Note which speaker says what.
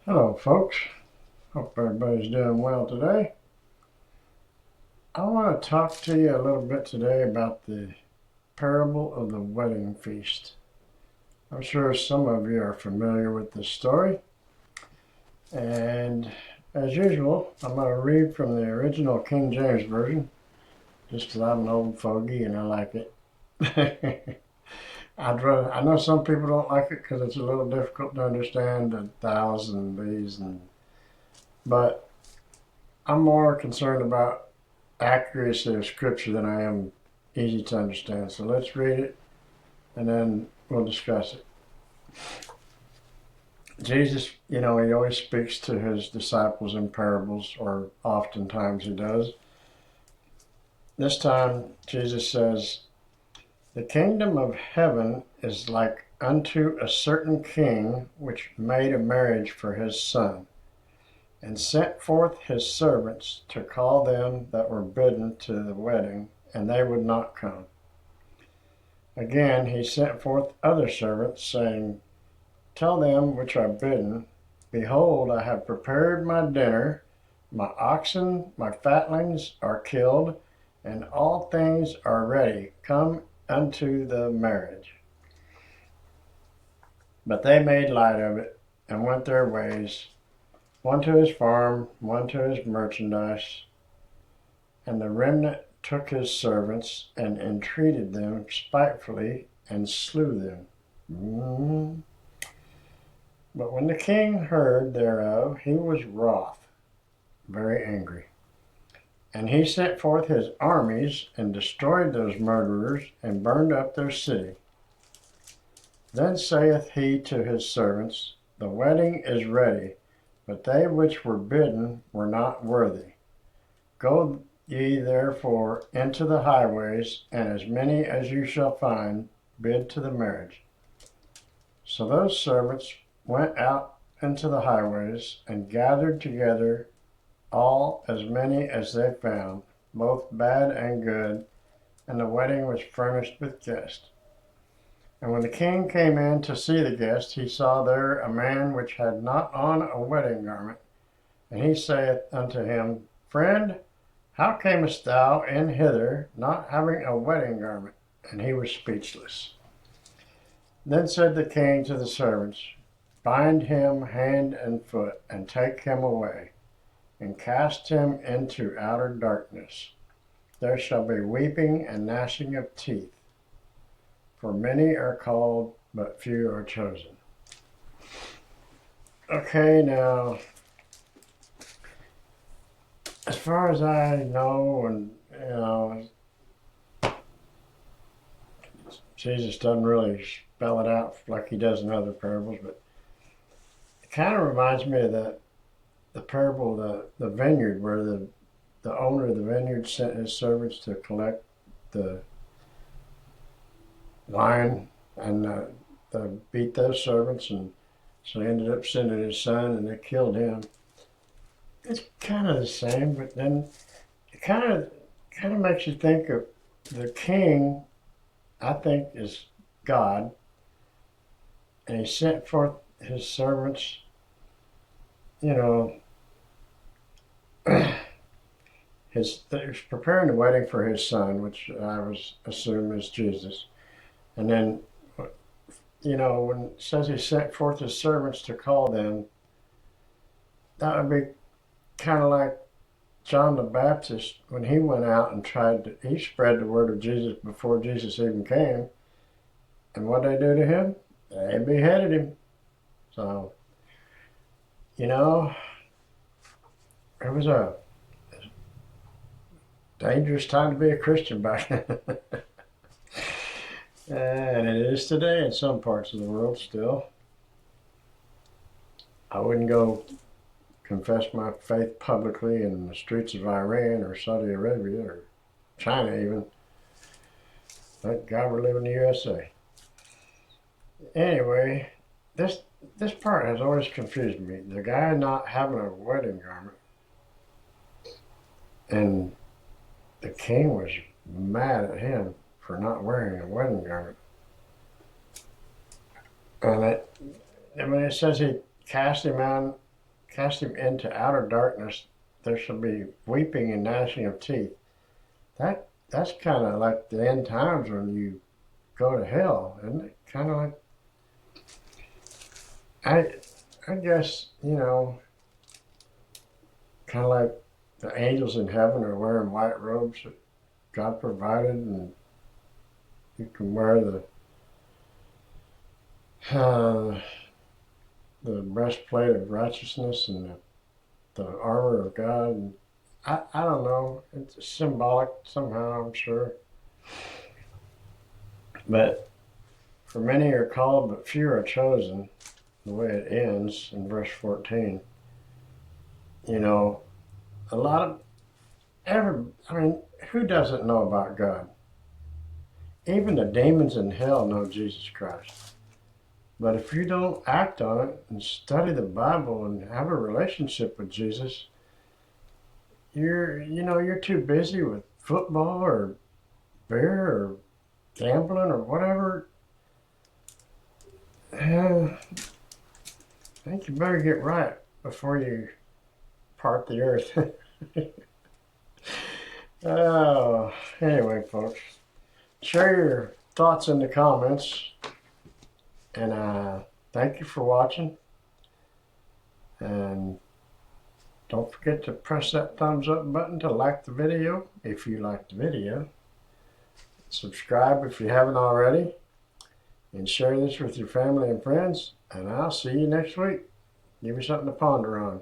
Speaker 1: Hello, folks. Hope everybody's doing well today. I want to talk to you a little bit today about the parable of the wedding feast. I'm sure some of you are familiar with this story. And as usual, I'm going to read from the original King James Version, just because I'm an old fogey and I like it. I know some people don't like it because it's a little difficult to understand the thous and these, but I'm more concerned about accuracy of scripture than I am easy to understand. So let's read it and then we'll discuss it. Jesus, he always speaks to his disciples in parables, or oftentimes he does. This time, Jesus says, "The kingdom of heaven is like unto a certain king which made a marriage for his son, and sent forth his servants to call them that were bidden to the wedding, and they would not come. Again he sent forth other servants, saying, Tell them which are bidden, Behold, I have prepared my dinner, my oxen, my fatlings are killed, and all things are ready. Come unto the marriage. But they made light of it, and went their ways, one to his farm, one to his merchandise. And the remnant took his servants, and entreated them spitefully, and slew them. But when the king heard thereof, he was wroth, very angry. And he sent forth his armies, and destroyed those murderers, and burned up their city. Then saith he to his servants, The wedding is ready, but they which were bidden were not worthy. Go ye therefore into the highways, and as many as you shall find, bid to the marriage. So those servants went out into the highways, and gathered together all as many as they found, both bad and good, and the wedding was furnished with guests. And when the king came in to see the guests, he saw there a man which had not on a wedding garment. And he saith unto him, Friend, how camest thou in hither, not having a wedding garment? And he was speechless. Then said the king to the servants, Bind him hand and foot, and take him away, and cast him into outer darkness. There shall be weeping and gnashing of teeth. For many are called, but few are chosen." Okay, now, as far as I know, and Jesus doesn't really spell it out like he does in other parables, but it kind of reminds me of the parable of the vineyard, where the owner of the vineyard sent his servants to collect the wine, and beat those servants, and so he ended up sending his son, and they killed him. It's kind of the same, but then it kind of makes you think of the king. I think is God, and he sent forth his servants. He was preparing the wedding for his son, which I was assume is Jesus. And then, when it says he sent forth his servants to call them, that would be kind of like John the Baptist when he went out and he spread the word of Jesus before Jesus even came. And what did they do to him? They beheaded him. So, it was a dangerous time to be a Christian back then. And it is today in some parts of the world still. I wouldn't go confess my faith publicly in the streets of Iran or Saudi Arabia or China even. Thank God we live in the USA. Anyway, this part has always confused me. The guy not having a wedding garment, and the king was mad at him for not wearing a wedding garment. And it says he cast him out cast him into outer darkness. There shall be weeping and gnashing of teeth. That's kind of like the end times when you go to hell, isn't it? Kind of like I guess kind of like the angels in heaven are wearing white robes that God provided, and you can wear uh, the breastplate of righteousness and the armor of God. And I don't know. It's symbolic somehow, I'm sure. But for many are called, but few are chosen. The way it ends in verse 14. You know, a lot of who doesn't know about God? Even the demons in hell know Jesus Christ. But if you don't act on it and study the Bible and have a relationship with Jesus, you're too busy with football or beer or gambling or whatever. I think you better get right before you part the earth. Oh, anyway, folks, share your thoughts in the comments, and thank you for watching. And don't forget to press that thumbs up button to like the video if you like the video. Subscribe if you haven't already, and share this with your family and friends. And I'll see you next week. Give me something to ponder on.